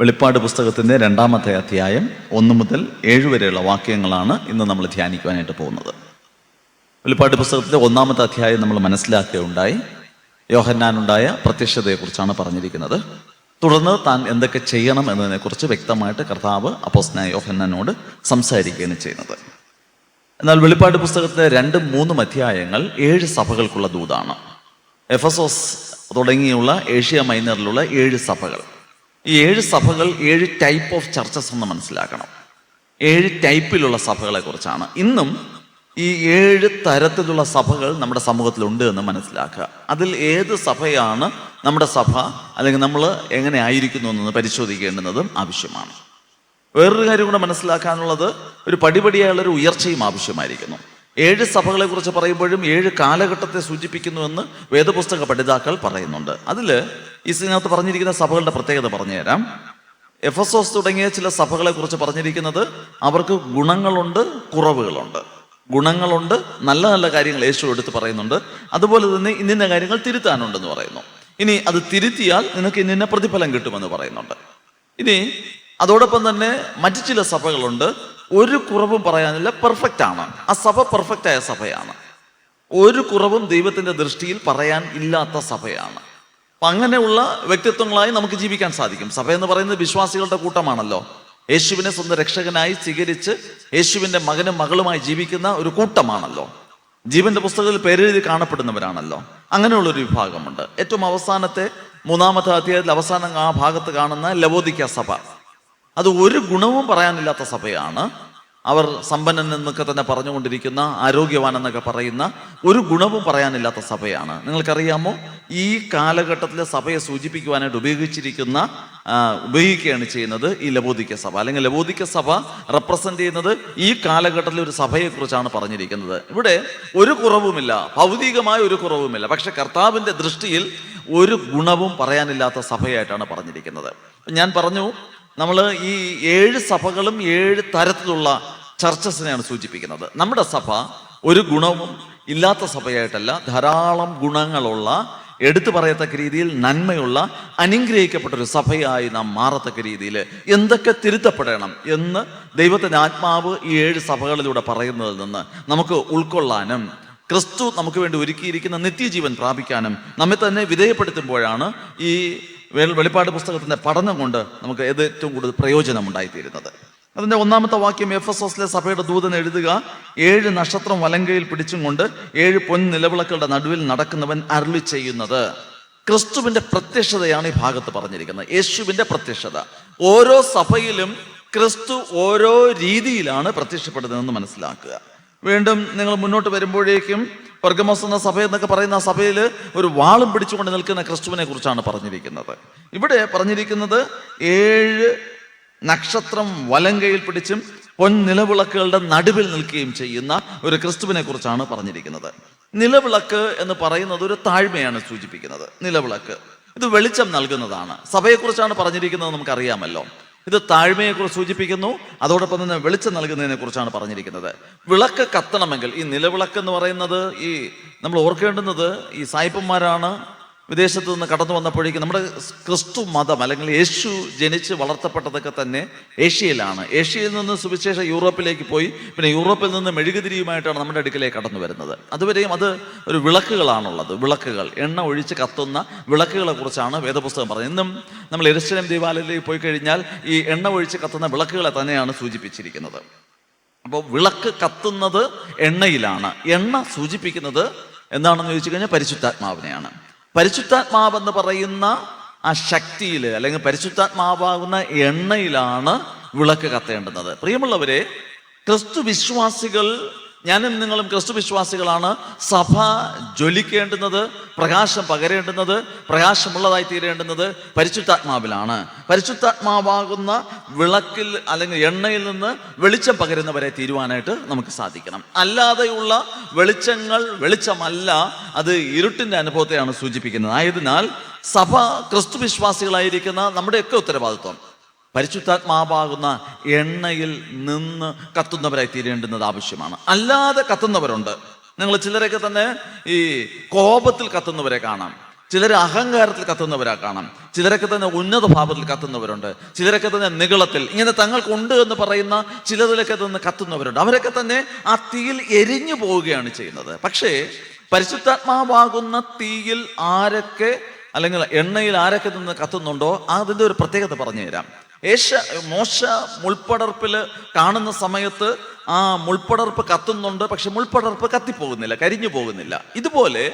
വെളിപ്പാട് പുസ്തകത്തിൻ്റെ 2-ാമത്തെ അധ്യായം 1 മുതൽ 7 വരെയുള്ള വാക്യങ്ങളാണ് ഇന്ന് നമ്മൾ ധ്യാനിക്കുവാനായിട്ട് പോകുന്നത്. വെളിപ്പാട് പുസ്തകത്തിൻ്റെ 1-ാമത്തെ അധ്യായം നമ്മൾ മനസ്സിലാക്കുകയുണ്ടായി. യോഹന്നാനുണ്ടായ പ്രത്യക്ഷതയെക്കുറിച്ചാണ് പറഞ്ഞിരിക്കുന്നത്. തുടർന്ന് താൻ എന്തൊക്കെ ചെയ്യണം എന്നതിനെക്കുറിച്ച് വ്യക്തമായിട്ട് കർത്താവ് അപ്പോസ്തലനായ യോഹന്നാനോട് സംസാരിക്കുകയാണ് ചെയ്യുന്നത്. എന്നാൽ വെളിപ്പാട് പുസ്തകത്തിലെ 2-3 അധ്യായങ്ങൾ 7 സഭകൾക്കുള്ള ദൂതാണ്. എഫസോസ് തുടങ്ങിയുള്ള ഏഷ്യ മൈനറിലുള്ള 7 സഭകൾ. ഈ 7 സഭകൾ 7 ടൈപ്പ് ഓഫ് ചർച്ചസ് എന്ന് മനസ്സിലാക്കണം. 7 ടൈപ്പിലുള്ള സഭകളെ കുറിച്ചാണ്. ഇന്നും ഈ 7 തരത്തിലുള്ള സഭകൾ നമ്മുടെ സമൂഹത്തിലുണ്ട് എന്ന് മനസ്സിലാക്കുക. അതിൽ ഏത് സഭയാണ് നമ്മുടെ സഭ, അല്ലെങ്കിൽ നമ്മൾ എങ്ങനെ ആയിരിക്കുന്നു എന്ന് പരിശോധിക്കേണ്ടുന്നതും ആവശ്യമാണ്. വേറൊരു കാര്യം കൂടെ മനസ്സിലാക്കാനുള്ളത്, ഒരു പടിപടിയായുള്ളൊരു ഉയർച്ചയും ആവശ്യമായിരിക്കുന്നു. 7 സഭകളെ കുറിച്ച് പറയുമ്പോഴും 7 കാലഘട്ടത്തെ സൂചിപ്പിക്കുന്നുവെന്ന് വേദപുസ്തക പഠിതാക്കൾ പറയുന്നുണ്ട്. അതിൽ ഇതിനകത്ത് പറഞ്ഞിരിക്കുന്ന സഭകളുടെ പ്രത്യേകത പറഞ്ഞുതരാം. എഫസോസ് തുടങ്ങിയ ചില സഭകളെ കുറിച്ച് പറഞ്ഞിരിക്കുന്നത് അവർക്ക് ഗുണങ്ങളുണ്ട്, കുറവുകളുണ്ട്. ഗുണങ്ങളുണ്ട്, നല്ല നല്ല കാര്യങ്ങൾ യേശു എടുത്ത് പറയുന്നുണ്ട്. അതുപോലെ തന്നെ ഇന്ന കാര്യങ്ങൾ തിരുത്താനുണ്ടെന്ന് പറയുന്നു. ഇനി അത് തിരുത്തിയാൽ നിനക്ക് ഇന്ന പ്രതിഫലം കിട്ടുമെന്ന് പറയുന്നുണ്ട്. ഇനി അതോടൊപ്പം തന്നെ മറ്റു ചില സഭകളുണ്ട്, ഒരു കുറവും പറയാനില്ല, പെർഫെക്റ്റ് ആണ്. ആ സഭ പെർഫെക്റ്റായ സഭയാണ്. ഒരു കുറവും ദൈവത്തിൻ്റെ ദൃഷ്ടിയിൽ പറയാൻ ഇല്ലാത്ത സഭയാണ്. അപ്പം അങ്ങനെയുള്ള വ്യക്തിത്വങ്ങളായി നമുക്ക് ജീവിക്കാൻ സാധിക്കും. സഭ എന്ന് പറയുന്നത് വിശ്വാസികളുടെ കൂട്ടമാണല്ലോ. യേശുവിനെ സ്വന്തം രക്ഷകനായി സ്വീകരിച്ച് യേശുവിൻ്റെ മകനും മകളുമായി ജീവിക്കുന്ന ഒരു കൂട്ടമാണല്ലോ. ജീവന്റെ പുസ്തകത്തിൽ പേരെഴുതി കാണപ്പെടുന്നവരാണല്ലോ. അങ്ങനെയുള്ളൊരു വിഭാഗമുണ്ട്. ഏറ്റവും അവസാനത്തെ 3-ാമത്തെ അധ്യായത്തിൽ അവസാനം ആ ഭാഗത്ത് കാണുന്ന ലവോദിക്ക സഭ, അത് ഒരു ഗുണവും പറയാനില്ലാത്ത സഭയാണ്. അവർ സമ്പന്നൻ എന്നൊക്കെ തന്നെ പറഞ്ഞുകൊണ്ടിരിക്കുന്ന, ആരോഗ്യവാൻ എന്നൊക്കെ പറയുന്ന, ഒരു ഗുണവും പറയാനില്ലാത്ത സഭയാണ്. നിങ്ങൾക്കറിയാമോ, ഈ കാലഘട്ടത്തിലെ സഭയെ സൂചിപ്പിക്കുവാനായിട്ട് ഉപയോഗിക്കുകയാണ് ചെയ്യുന്നത് ഈ ലവോദിക്ക സഭ. അല്ലെങ്കിൽ ലവോദിക്ക സഭ റെപ്രസെന്റ് ചെയ്യുന്നത് ഈ കാലഘട്ടത്തിലെ ഒരു സഭയെക്കുറിച്ചാണ് പറഞ്ഞിരിക്കുന്നത്. ഇവിടെ ഒരു കുറവുമില്ല, ഭൗതികമായ ഒരു കുറവുമില്ല. പക്ഷെ കർത്താവിൻ്റെ ദൃഷ്ടിയിൽ ഒരു ഗുണവും പറയാനില്ലാത്ത സഭയായിട്ടാണ് പറഞ്ഞിരിക്കുന്നത്. ഞാൻ പറഞ്ഞു, നമ്മൾ ഈ 7 സഭകളും 7 തരത്തിലുള്ള ചർച്ചസിനെയാണ് സൂചിപ്പിക്കുന്നത്. നമ്മുടെ സഭ ഒരു ഗുണവും ഇല്ലാത്ത സഭയായിട്ടല്ല, ധാരാളം ഗുണങ്ങളുള്ള, എടുത്തു പറയത്തക്ക രീതിയിൽ നന്മയുള്ള, അനുഗ്രഹിക്കപ്പെട്ടൊരു സഭയായി നാം മാറത്തക്ക രീതിയിൽ എന്തൊക്കെ തിരുത്തപ്പെടണം എന്ന് ദൈവത്തിൻ്റെ ആത്മാവ് ഈ 7 സഭകളിലൂടെ പറയുന്നതിൽ നിന്ന് നമുക്ക് ഉൾക്കൊള്ളാനും ക്രിസ്തു നമുക്ക് വേണ്ടി ഒരുക്കിയിരിക്കുന്ന നിത്യജീവൻ പ്രാപിക്കാനും നമ്മെ തന്നെ വിധേയപ്പെടുത്തുമ്പോഴാണ് ഈ വെളിപ്പാട് പുസ്തകത്തിൻ്റെ പഠനം കൊണ്ട് നമുക്ക് ഏറ്റവും കൂടുതൽ പ്രയോജനം ഉണ്ടായിത്തീരുന്നത്. അതിൻ്റെ 1-ാമത്തെ വാക്യം, എഫസോസിലെ സഭയുടെ ദൂതൻ എഴുതുക, 7 നക്ഷത്രം വലങ്കയിൽ പിടിച്ചും കൊണ്ട് 7 പൊൻ നിലവിളക്കുകളുടെ നടുവിൽ നടക്കുന്നവൻ അരുളി ചെയ്യുന്നത്. ക്രിസ്തുവിൻ്റെ പ്രത്യക്ഷതയാണ് ഈ ഭാഗത്ത് പറഞ്ഞിരിക്കുന്നത്. യേശുവിൻ്റെ പ്രത്യക്ഷത. ഓരോ സഭയിലും ക്രിസ്തു ഓരോ രീതിയിലാണ് പ്രത്യക്ഷപ്പെടുന്നതെന്ന് മനസ്സിലാക്കുക. വീണ്ടും നിങ്ങൾ മുന്നോട്ട് വരുമ്പോഴേക്കും പെർഗമോസ് എന്ന സഭ എന്നൊക്കെ പറയുന്ന ആ സഭയിൽ ഒരു വാളും പിടിച്ചുകൊണ്ട് നിൽക്കുന്ന ക്രിസ്തുവിനെ കുറിച്ചാണ് പറഞ്ഞിരിക്കുന്നത്. ഇവിടെ പറഞ്ഞിരിക്കുന്നത് 7 നക്ഷത്രം വലങ്കയിൽ പിടിച്ചും പൊൻ നിലവിളക്കുകളുടെ നടുവിൽ നിൽക്കുകയും ചെയ്യുന്ന ഒരു ക്രിസ്തുവിനെ കുറിച്ചാണ് പറഞ്ഞിരിക്കുന്നത്. നിലവിളക്ക് എന്ന് പറയുന്നത് ഒരു താഴ്മയാണ് സൂചിപ്പിക്കുന്നത്. നിലവിളക്ക് ഇത് വെളിച്ചം നൽകുന്നതാണ്. സഭയെക്കുറിച്ചാണ് പറഞ്ഞിരിക്കുന്നത്, നമുക്കറിയാമല്ലോ. ഇത് താഴ്മയെക്കുറിച്ച് സൂചിപ്പിക്കുന്നു. അതോടൊപ്പം തന്നെ വെളിച്ചം നൽകുന്നതിനെ കുറിച്ചാണ് പറഞ്ഞിരിക്കുന്നത്. വിളക്ക് കത്തണമെങ്കിൽ, ഈ നിലവിളക്ക് എന്ന് പറയുന്നത്, ഈ നമ്മൾ ഓർക്കേണ്ടുന്നത്, ഈ സായിപ്പന്മാരാണ് വിദേശത്ത് നിന്ന് കടന്നു വന്നപ്പോഴേക്കും നമ്മുടെ ക്രിസ്തു മതം, അല്ലെങ്കിൽ യേശു ജനിച്ച് വളർത്തപ്പെട്ടതൊക്കെ തന്നെ ഏഷ്യയിലാണ്. ഏഷ്യയിൽ നിന്ന് സുവിശേഷം യൂറോപ്പിലേക്ക് പോയി, പിന്നെ യൂറോപ്പിൽ നിന്ന് മെഴുകുതിരിയുമായിട്ടാണ് നമ്മുടെ അടുക്കിലേക്ക് കടന്നു വരുന്നത്. അതുവരെയും അത് ഒരു വിളക്കുകളാണുള്ളത്. വിളക്കുകൾ, എണ്ണ ഒഴിച്ച് കത്തുന്ന വിളക്കുകളെ കുറിച്ചാണ് വേദപുസ്തകം പറഞ്ഞത്. ഇന്നും നമ്മൾ യെരൂശലേം ദേവാലയത്തിലേക്ക് പോയി കഴിഞ്ഞാൽ ഈ എണ്ണ ഒഴിച്ച് കത്തുന്ന വിളക്കുകളെ തന്നെയാണ് സൂചിപ്പിച്ചിരിക്കുന്നത്. അപ്പോൾ വിളക്ക് കത്തുന്നത് എണ്ണയിലാണ്. എണ്ണ സൂചിപ്പിക്കുന്നത് എന്താണെന്ന് ചോദിച്ചു കഴിഞ്ഞാൽ പരിശുദ്ധാത്മാവിനെയാണ്. പരിശുദ്ധാത്മാവെന്ന് പറയുന്ന ആ ശക്തിയിൽ, അല്ലെങ്കിൽ പരിശുദ്ധാത്മാവാകുന്ന എണ്ണയിലാണ് വിളക്ക് കത്തേണ്ടുന്നത്. പ്രിയമുള്ളവരെ, ക്രിസ്തു വിശ്വാസികൾ, ഞാനും നിങ്ങളും ക്രിസ്തു വിശ്വാസികളാണ്. സഭ ജ്വലിക്കേണ്ടുന്നത്, പ്രകാശം പകരേണ്ടുന്നത്, പ്രകാശമുള്ളതായി തീരേണ്ടുന്നത് പരിശുദ്ധാത്മാവിലാണ്. പരിശുദ്ധാത്മാവാകുന്ന വിളക്കിൽ, അല്ലെങ്കിൽ എണ്ണയിൽ നിന്ന് വെളിച്ചം പകരുന്നവരെ തീരുവാനായിട്ട് നമുക്ക് സാധിക്കണം. അല്ലാതെയുള്ള വെളിച്ചങ്ങൾ വെളിച്ചമല്ല, അത് ഇരുട്ടിൻ്റെ അനുഭവത്തെയാണ് സൂചിപ്പിക്കുന്നത്. ആയതിനാൽ സഭ ക്രിസ്തു വിശ്വാസികളായിരിക്കുന്ന നമ്മുടെയൊക്കെ ഉത്തരവാദിത്വം പരിശുദ്ധാത്മാവാകുന്ന എണ്ണയിൽ നിന്ന് കത്തുന്നവരായി തീരേണ്ടുന്നത് ആവശ്യമാണ്. അല്ലാതെ കത്തുന്നവരുണ്ട്. നിങ്ങൾ ചിലരൊക്കെ തന്നെ ഈ കോപത്തിൽ കത്തുന്നവരെ കാണാം. ചിലർ അഹങ്കാരത്തിൽ കത്തുന്നവരാ കാണാം, ചിലരൊക്കെ തന്നെ ഉന്നത ഭാവത്തിൽ കത്തുന്നവരുണ്ട്, ചിലരൊക്കെ തന്നെ നിഗളത്തിൽ ഇങ്ങനെ തങ്ങൾക്കുണ്ട് എന്ന് പറയുന്ന ചിലതിലൊക്കെ തന്നെ കത്തുന്നവരുണ്ട്. അവരൊക്കെ തന്നെ ആ തീയിൽ എരിഞ്ഞു പോവുകയാണ് ചെയ്യുന്നത്. പക്ഷേ പരിശുദ്ധാത്മാവാകുന്ന തീയിൽ ആരൊക്കെ അല്ലെങ്കിൽ എണ്ണയിൽ ആരൊക്കെ നിന്ന് കത്തുന്നുണ്ടോ അതിൻ്റെ ഒരു പ്രത്യേകത പറഞ്ഞു തരാം. മോശ മുൾപ്പടർപ്പിൽ കാണുന്ന സമയത്ത് ആ മുൾപ്പടർപ്പ് കത്തുന്നുണ്ട്, പക്ഷെ മുൾപ്പടർപ്പ് കത്തിപ്പോകുന്നില്ല, കരിഞ്ഞു പോകുന്നില്ല. ഇതുപോലെ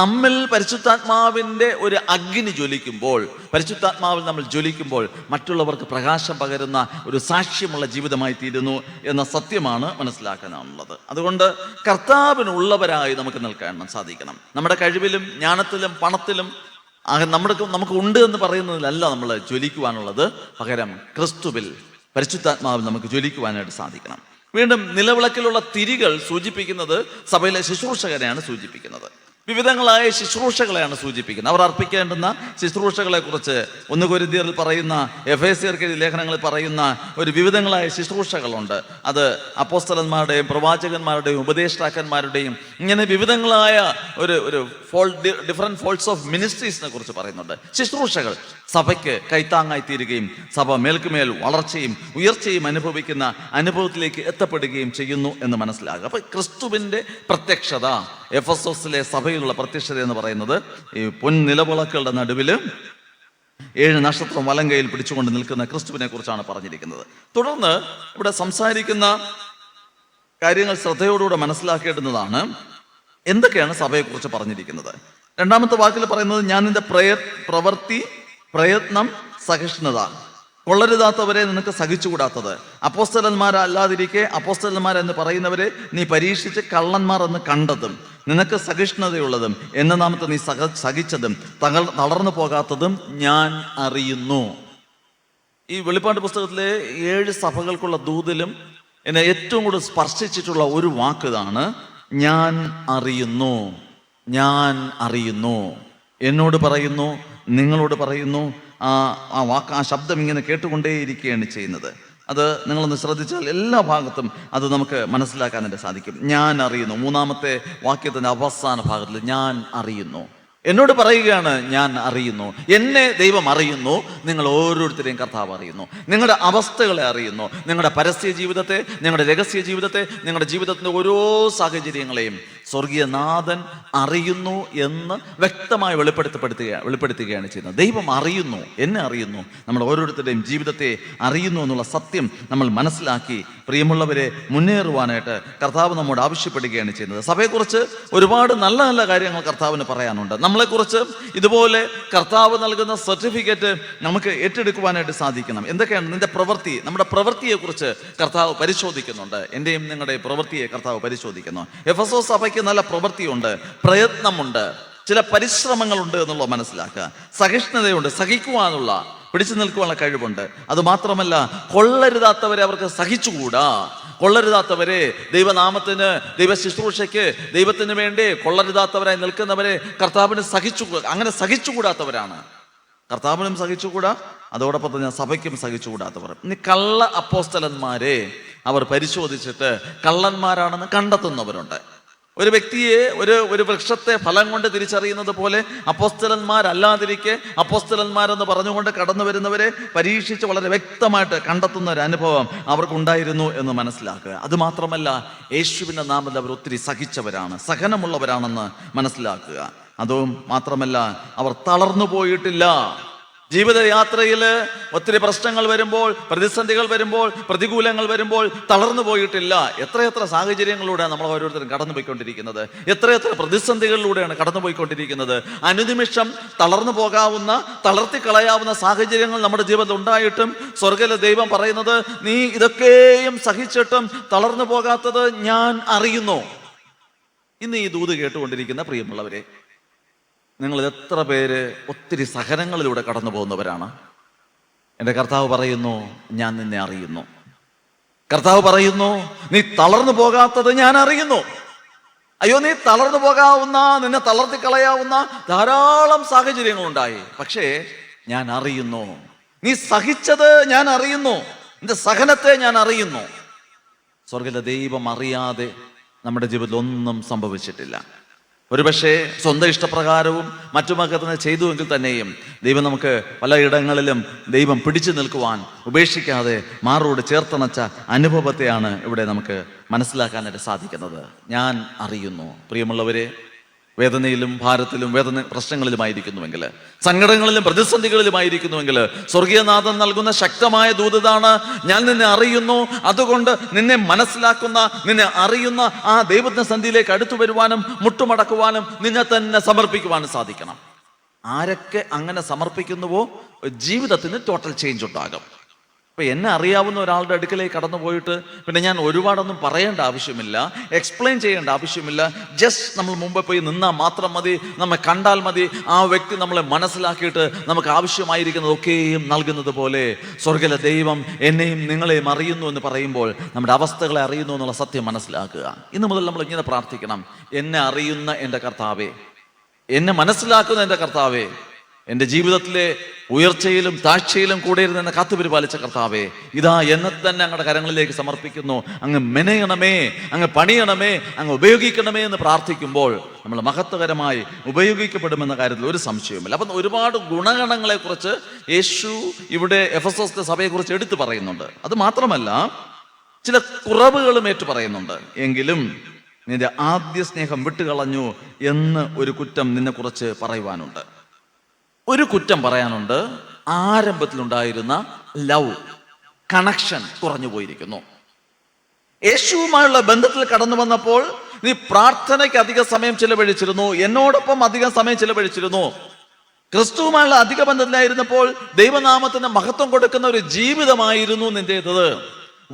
നമ്മിൽ പരിശുദ്ധാത്മാവിൻ്റെ ഒരു അഗ്നി ജ്വലിക്കുമ്പോൾ, പരിശുദ്ധാത്മാവിൽ നമ്മൾ ജ്വലിക്കുമ്പോൾ മറ്റുള്ളവർക്ക് പ്രകാശം പകരുന്ന ഒരു സാക്ഷ്യമുള്ള ജീവിതമായി തീരുന്നു എന്ന സത്യമാണ് മനസ്സിലാക്കാനുള്ളത്. അതുകൊണ്ട് കർത്താവിനുള്ളവരായി നമുക്ക് നിൽക്കാൻ സാധിക്കണം. നമ്മുടെ കഴിവിലും ജ്ഞാനത്തിലും പണത്തിലും നമുക്ക് ഉണ്ട് എന്ന് പറയുന്നതിലല്ല നമ്മൾ ജ്വലിക്കുവാനുള്ളത്. പകരം ക്രിസ്തുവിൽ പരിശുദ്ധാത്മാവിൽ നമുക്ക് ജ്വലിക്കുവാനായിട്ട് സാധിക്കണം. വീണ്ടും നിലവിളക്കിലുള്ള തിരികൾ സൂചിപ്പിക്കുന്നത് സഭയിലെ ശുശ്രൂഷകരെയാണ് സൂചിപ്പിക്കുന്നത്. വിവിധങ്ങളായ ശുശ്രൂഷകളെയാണ് സൂചിപ്പിക്കുന്നത്. അവർ അർപ്പിക്കേണ്ടുന്ന ശുശ്രൂഷകളെ കുറിച്ച് 1 കൊരിന്ത്യരിൽ പറയുന്ന, എഫേസ്യർക്ക് ലേഖനങ്ങളിൽ പറയുന്ന ഒരു വിവിധങ്ങളായ ശുശ്രൂഷകളുണ്ട്. അത് അപ്പോസ്തലന്മാരുടെയും പ്രവാചകന്മാരുടെയും ഉപദേഷ്ടാക്കന്മാരുടെയും ഇങ്ങനെ വിവിധങ്ങളായ ഒരു ഡിഫറെന്റ് ഫോൾസ് ഓഫ് മിനിസ്ട്രീസിനെ കുറിച്ച് പറയുന്നുണ്ട്. ശുശ്രൂഷകൾ സഭയ്ക്ക് കൈത്താങ്ങായി തീരുകയും സഭ മേൽക്കുമേൽ വളർച്ചയും ഉയർച്ചയും അനുഭവിക്കുന്ന അനുഭവത്തിലേക്ക് എത്തപ്പെടുകയും ചെയ്യുന്നു എന്ന് മനസ്സിലാക്കുക. അപ്പൊ ക്രിസ്തുവിന്റെ പ്രത്യക്ഷത, എഫെസോസിലെ സഭയിലുള്ള പ്രത്യക്ഷത എന്ന് പറയുന്നത് ഈ പൊൻനിലവിളക്കുകളുടെ നടുവിൽ 7 നക്ഷത്രം വലങ്കയിൽ പിടിച്ചുകൊണ്ട് നിൽക്കുന്ന ക്രിസ്തുവിനെ കുറിച്ചാണ് പറഞ്ഞിരിക്കുന്നത്. തുടർന്ന് ഇവിടെ സംസാരിക്കുന്ന കാര്യങ്ങൾ ശ്രദ്ധയോടുകൂടെ മനസ്സിലാക്കേണ്ടുന്നതാണ്. എന്തൊക്കെയാണ് സഭയെക്കുറിച്ച് പറഞ്ഞിരിക്കുന്നത്? 2ാമത്തെ വാക്കിൽ പറയുന്നത്, ഞാൻ നിന്റെ പ്രവൃത്തി, പ്രയത്നം, സഹിഷ്ണുത, കൊള്ളരുതാത്തവരെ നിനക്ക് സഹിച്ചുകൂടാത്തത്, അപ്പോസ്തലന്മാരല്ലാതിരിക്കെ അപ്പോസ്തലന്മാരെന്ന് പറയുന്നവരെ നീ പരീക്ഷിച്ച് കള്ളന്മാർ എന്ന് കണ്ടതും, നിനക്ക് സഹിഷ്ണുതയുള്ളതും, എന്ന നാമത്തെ നീ സഹിച്ചതും, തളർന്നു പോകാത്തതും ഞാൻ അറിയുന്നു. ഈ വെളിപ്പാട് പുസ്തകത്തിലെ 7 സഭകൾക്കുള്ള ദൂതിലും എന്നെ ഏറ്റവും കൂടുതൽ സ്പർശിച്ചിട്ടുള്ള ഒരു വാക്ക് ഇതാണ്, ഞാൻ അറിയുന്നു. ഞാൻ അറിയുന്നു. എന്നോട് പറയുന്നു, നിങ്ങളോട് പറയുന്നു. ആ വാക്ക്, ആ ശബ്ദം ഇങ്ങനെ കേട്ടുകൊണ്ടേയിരിക്കുകയാണ് ചെയ്യുന്നത്. അത് നിങ്ങളൊന്ന് ശ്രദ്ധിച്ചാൽ എല്ലാ ഭാഗത്തും അത് നമുക്ക് മനസ്സിലാക്കാനായിട്ട് സാധിക്കും. ഞാൻ അറിയുന്നു. 3ാമത്തെ വാക്യത്തിൻ്റെ അവസാന ഭാഗത്തിൽ ഞാൻ അറിയുന്നു. എന്നോട് പറയുകയാണ്, ഞാൻ അറിയുന്നു. എന്നെ ദൈവം അറിയുന്നു. നിങ്ങൾ ഓരോരുത്തരെയും കർത്താവ് അറിയുന്നു. നിങ്ങളുടെ അവസ്ഥകളെ അറിയുന്നു. നിങ്ങളുടെ പരസ്യ ജീവിതത്തെ, നിങ്ങളുടെ രഹസ്യ ജീവിതത്തെ, നിങ്ങളുടെ ജീവിതത്തിൻ്റെ ഓരോ സാഹചര്യങ്ങളെയും സ്വർഗീയനാഥൻ അറിയുന്നു എന്ന് വ്യക്തമായി വെളിപ്പെടുത്തുകയാണ് ചെയ്യുന്നത്. ദൈവം അറിയുന്നു, എന്നെ അറിയുന്നു, നമ്മൾ ഓരോരുത്തരുടെയും ജീവിതത്തെ അറിയുന്നു എന്നുള്ള സത്യം നമ്മൾ മനസ്സിലാക്കി പ്രിയമുള്ളവരെ മുന്നേറുവാനായിട്ട് കർത്താവ് നമ്മോട് ആവശ്യപ്പെടുകയാണ് ചെയ്യുന്നത്. സഭയെക്കുറിച്ച് ഒരുപാട് നല്ല നല്ല കാര്യങ്ങൾ കർത്താവിന് പറയാനുണ്ട്. നമ്മളെക്കുറിച്ച് ഇതുപോലെ കർത്താവ് നൽകുന്ന സർട്ടിഫിക്കറ്റ് നമുക്ക് ഏറ്റെടുക്കുവാനായിട്ട് സാധിക്കണം. എന്തൊക്കെയാണ്? നിന്റെ പ്രവൃത്തി, നമ്മുടെ പ്രവൃത്തിയെക്കുറിച്ച് കർത്താവ് പരിശോധിക്കുന്നുണ്ട്. എൻ്റെയും നിങ്ങളുടെ പ്രവൃത്തിയെ കർത്താവ് പരിശോധിക്കുന്നു. എഫെസോസ് സഭയ്ക്ക് നല്ല പ്രവൃത്തിയുണ്ട്, പ്രയത്നമുണ്ട്, ചില പരിശ്രമങ്ങളുണ്ട് എന്നുള്ളത് മനസ്സിലാക്കുക. സഹിഷ്ണുതയുണ്ട്, സഹിക്കുവാനുള്ള, പിടിച്ചു നിൽക്കുവാനുള്ള കഴിവുണ്ട്. അതുമാത്രമല്ല, കൊള്ളരുതാത്തവരെ അവർക്ക് സഹിച്ചുകൂടാ. കൊള്ളരുതാത്തവരെ, ദൈവനാമത്തിന്, ദൈവ ശുശ്രൂഷയ്ക്ക്, ദൈവത്തിന് വേണ്ടി കൊള്ളരുതാത്തവരായി നിൽക്കുന്നവരെ കർത്താവിന് അങ്ങനെ സഹിച്ചുകൂടാത്തവരാണ്. കർത്താവിനും സഹിച്ചുകൂടാ, അതോടൊപ്പം തന്നെ സഭയ്ക്കും സഹിച്ചുകൂടാത്തവർ. ഇനി കള്ള അപ്പോസ്തലന്മാരെ അവർ പരിശോധിച്ചിട്ട് കള്ളന്മാരാണെന്ന് കണ്ടെത്തുന്നവരുണ്ട്. ഒരു വ്യക്തിയെ ഒരു വൃക്ഷത്തെ ഫലം കൊണ്ട് തിരിച്ചറിയുന്നത് പോലെ അപ്പോസ്തലന്മാരല്ലാതിരിക്കെ അപ്പോസ്തലന്മാരെന്ന് പറഞ്ഞുകൊണ്ട് കടന്നു വരുന്നവരെ പരീക്ഷിച്ച് വളരെ വ്യക്തമായിട്ട് കണ്ടെത്തുന്ന ഒരു അനുഭവം അവർക്കുണ്ടായിരുന്നു എന്ന് മനസ്സിലാക്കുക. അതുമാത്രമല്ല, യേശുവിൻ്റെ നാമത്തിൽ അവർ ഒത്തിരി സഹിച്ചവരാണ്, സഹനമുള്ളവരാണെന്ന് മനസ്സിലാക്കുക. അതും മാത്രമല്ല, അവർ തളർന്നു പോയിട്ടില്ല. ജീവിതയാത്രയിൽ ഒത്തിരി പ്രശ്നങ്ങൾ വരുമ്പോൾ, പ്രതിസന്ധികൾ വരുമ്പോൾ, പ്രതികൂലങ്ങൾ വരുമ്പോൾ തളർന്നു പോയിട്ടില്ല. എത്രയെത്ര സാഹചര്യങ്ങളിലൂടെയാണ് നമ്മൾ ഓരോരുത്തരും കടന്നുപോയിക്കൊണ്ടിരിക്കുന്നത്, എത്രയെത്ര പ്രതിസന്ധികളിലൂടെയാണ് കടന്നുപോയിക്കൊണ്ടിരിക്കുന്നത്. അനുനിമിഷം തളർന്നു പോകാവുന്ന, തളർത്തിക്കളയാവുന്ന സാഹചര്യങ്ങൾ നമ്മുടെ ജീവിതത്തിൽ ഉണ്ടായിട്ടും സ്വർഗ്ഗത്തിലെ ദൈവം പറയുന്നത്, നീ ഇതൊക്കെയും സഹിച്ചിട്ടും തളർന്നു പോകാത്തത് ഞാൻ അറിയുന്നു. ഇന്ന് ഈ ദൂത് കേട്ടുകൊണ്ടിരിക്കുന്ന പ്രിയമുള്ളവരെ, നിങ്ങൾ എത്ര പേര് ഒത്തിരി സഹനങ്ങളിലൂടെ കടന്നു പോകുന്നവരാണ്? എൻ്റെ കർത്താവ് പറയുന്നു, ഞാൻ നിന്നെ അറിയുന്നു. കർത്താവ് പറയുന്നു, നീ തളർന്നു പോകാത്തത് ഞാൻ അറിയുന്നു. അയ്യോ, നീ തളർന്നു പോകാവുന്ന, നിന്നെ തളർത്തിക്കളയാവുന്ന ധാരാളം സാഹചര്യങ്ങളുണ്ടായി, പക്ഷേ ഞാൻ അറിയുന്നു. നീ സഹിച്ചത് ഞാൻ അറിയുന്നു, നിന്റെ സഹനത്തെ ഞാൻ അറിയുന്നു. സ്വർഗ്ഗത്തിലെ ദൈവം അറിയാതെ നമ്മുടെ ജീവിതത്തിൽ ഒന്നും സംഭവിച്ചിട്ടില്ല. ഒരുപക്ഷെ സ്വന്തം ഇഷ്ടപ്രകാരവും മറ്റുമൊക്കെ തന്നെ ചെയ്തുവെങ്കിൽ തന്നെയും ദൈവം നമുക്ക് പലയിടങ്ങളിലും ദൈവം പിടിച്ചു നിൽക്കുവാൻ ഉപേക്ഷിക്കാതെ മാറോട് ചേർത്തണച്ച അനുഭവത്തെയാണ് ഇവിടെ നമുക്ക് മനസ്സിലാക്കാനായിട്ട് സാധിക്കുന്നത്. ഞാൻ അറിയുന്നു. പ്രിയമുള്ളവരെ, വേദനയിലും ഭാരത്തിലും പ്രശ്നങ്ങളിലുമായിരിക്കുന്നുവെങ്കിൽ, സങ്കടങ്ങളിലും പ്രതിസന്ധികളിലുമായിരിക്കുന്നുവെങ്കിൽ, സ്വർഗീയനാഥൻ നൽകുന്ന ശക്തമായ ദൂതതാണ്, ഞാൻ നിന്നെ അറിയുന്നു. അതുകൊണ്ട് നിന്നെ മനസ്സിലാക്കുന്ന, നിന്നെ അറിയുന്ന ആ ദൈവത്തിന്റെ സന്ധിയിലേക്ക് അടുത്തു വരുവാനും മുട്ടുമടക്കുവാനും നിന്നെ തന്നെ സമർപ്പിക്കുവാനും സാധിക്കണം. ആരൊക്കെ അങ്ങനെ സമർപ്പിക്കുന്നുവോ ജീവിതത്തിന് ടോട്ടൽ ചേഞ്ച് ഉണ്ടാകും. ഇപ്പം എന്നെ അറിയാവുന്ന ഒരാളുടെ അടുക്കലേക്ക് കടന്നു പോയിട്ട് പിന്നെ ഞാൻ ഒരുപാടൊന്നും പറയേണ്ട ആവശ്യമില്ല, എക്സ്പ്ലെയിൻ ചെയ്യേണ്ട ആവശ്യമില്ല. ജസ്റ്റ് നമ്മൾ മുമ്പ് പോയി നിന്നാൽ മാത്രം മതി, നമ്മെ കണ്ടാൽ മതി. ആ വ്യക്തി നമ്മളെ മനസ്സിലാക്കിയിട്ട് നമുക്ക് ആവശ്യമായിരിക്കുന്നതൊക്കെയും നൽകുന്നത് പോലെ സ്വർഗ്ഗത്തിലെ ദൈവം എന്നെയും നിങ്ങളെയും അറിയുന്നു എന്ന് പറയുമ്പോൾ നമ്മുടെ അവസ്ഥകളെ അറിയുന്നു എന്നുള്ള സത്യം മനസ്സിലാക്കുക. ഇന്ന് മുതൽ നമ്മൾ ഇങ്ങനെ പ്രാർത്ഥിക്കണം: എന്നെ അറിയുന്ന എൻ്റെ കർത്താവേ, എന്നെ മനസ്സിലാക്കുന്ന എൻ്റെ കർത്താവേ, എൻ്റെ ജീവിതത്തിലെ ഉയർച്ചയിലും താഴ്ചയിലും കൂടെ ഇരുന്ന് എന്നെ കാത്തുപരിപാലിച്ച കർത്താവേ, ഇതാ എന്നെ തന്നെ അങ്ങയുടെ കരങ്ങളിലേക്ക് സമർപ്പിക്കുന്നു. അങ്ങ് മെനയണമേ, അങ്ങ് പണിയണമേ, അങ്ങ് ഉപയോഗിക്കണമേ എന്ന് പ്രാർത്ഥിക്കുമ്പോൾ നമ്മൾ മഹത്വകരമായി ഉപയോഗിക്കപ്പെടുമെന്ന കാര്യത്തിൽ ഒരു സംശയവുമില്ല. അപ്പം ഒരുപാട് ഗുണഗണങ്ങളെ കുറിച്ച് യേശു ഇവിടെ എഫെസോസിലെ സഭയെക്കുറിച്ച് എടുത്തു പറയുന്നുണ്ട്. അത് മാത്രമല്ല, ചില കുറവുകളും ഏറ്റു പറയുന്നുണ്ട്. എങ്കിലും നിന്റെ ആദ്യ സ്നേഹം വിട്ടുകളഞ്ഞു എന്ന് ഒരു കുറ്റം നിന്നെക്കുറിച്ച് പറയുവാനുണ്ട്. ഒരു കുറ്റം പറയാനുണ്ട്: ആരംഭത്തിലുണ്ടായിരുന്ന ലവ് കണക്ഷൻ കുറഞ്ഞു പോയിരിക്കുന്നു. യേശുവുമായുള്ള ബന്ധത്തിൽ കടന്നു വന്നപ്പോൾ നീ പ്രാർത്ഥനയ്ക്ക് അധിക സമയം ചിലവഴിച്ചിരുന്നു, എന്നോടൊപ്പം അധികം സമയം ചിലവഴിച്ചിരുന്നു. ക്രിസ്തുവുമായുള്ള അധിക ബന്ധത്തിലായിരുന്നപ്പോൾ ദൈവനാമത്തിന് മഹത്വം കൊടുക്കുന്ന ഒരു ജീവിതമായിരുന്നു നിന്റേത്.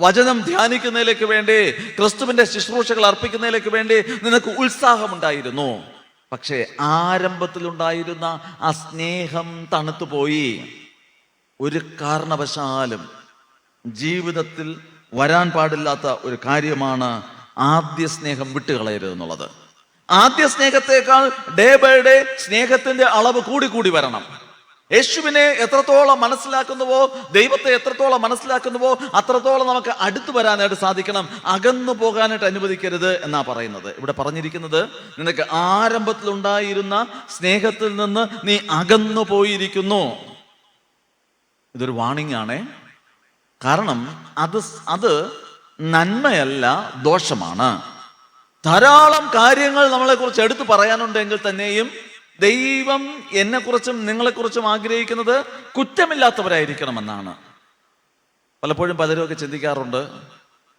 വചനം ധ്യാനിക്കുന്നതിലേക്ക് വേണ്ടി, ക്രിസ്തുവിന്റെ ശുശ്രൂഷകൾ അർപ്പിക്കുന്നതിലേക്ക് വേണ്ടി നിനക്ക് ഉത്സാഹമുണ്ടായിരുന്നു. പക്ഷേ ആരംഭത്തിലുണ്ടായിരുന്ന ആ സ്നേഹം തണുത്തുപോയി. ഒരു കാരണവശാലും ജീവിതത്തിൽ വരാൻ പാടില്ലാത്ത ഒരു കാര്യമാണ് ആദ്യ സ്നേഹം വിട്ടുകളയരുത് എന്നുള്ളത്. ആദ്യ സ്നേഹത്തെക്കാൾ ഡേ ബൈ ഡേ സ്നേഹത്തിന്റെ അളവ് കൂടി വരണം. യേശുവിനെ എത്രത്തോളം മനസ്സിലാക്കുന്നുവോ, ദൈവത്തെ എത്രത്തോളം മനസ്സിലാക്കുന്നുവോ അത്രത്തോളം നമുക്ക് അടുത്തു വരാനായിട്ട് സാധിക്കണം. അകന്നു പോകാനായിട്ട് അനുവദിക്കരുത് എന്നാ പറയുന്നത്. ഇവിടെ പറഞ്ഞിരിക്കുന്നത്, നിനക്ക് ആരംഭത്തിലുണ്ടായിരുന്ന സ്നേഹത്തിൽ നിന്ന് നീ അകന്നു പോയിരിക്കുന്നു. ഇതൊരു വാണിംഗ് ആണേ. കാരണം അത് നന്മയല്ല, ദോഷമാണ്. ധാരാളം കാര്യങ്ങൾ നമ്മളെ കുറിച്ച് എടുത്തു പറയാനുണ്ടെങ്കിൽ തന്നെയും ദൈവം എന്നെക്കുറിച്ചും നിങ്ങളെക്കുറിച്ചും ആഗ്രഹിക്കുന്നത് കുറ്റമില്ലാത്തവരായിരിക്കണമെന്നാണ്. പലപ്പോഴും പലരുമൊക്കെ ചിന്തിക്കാറുണ്ട്,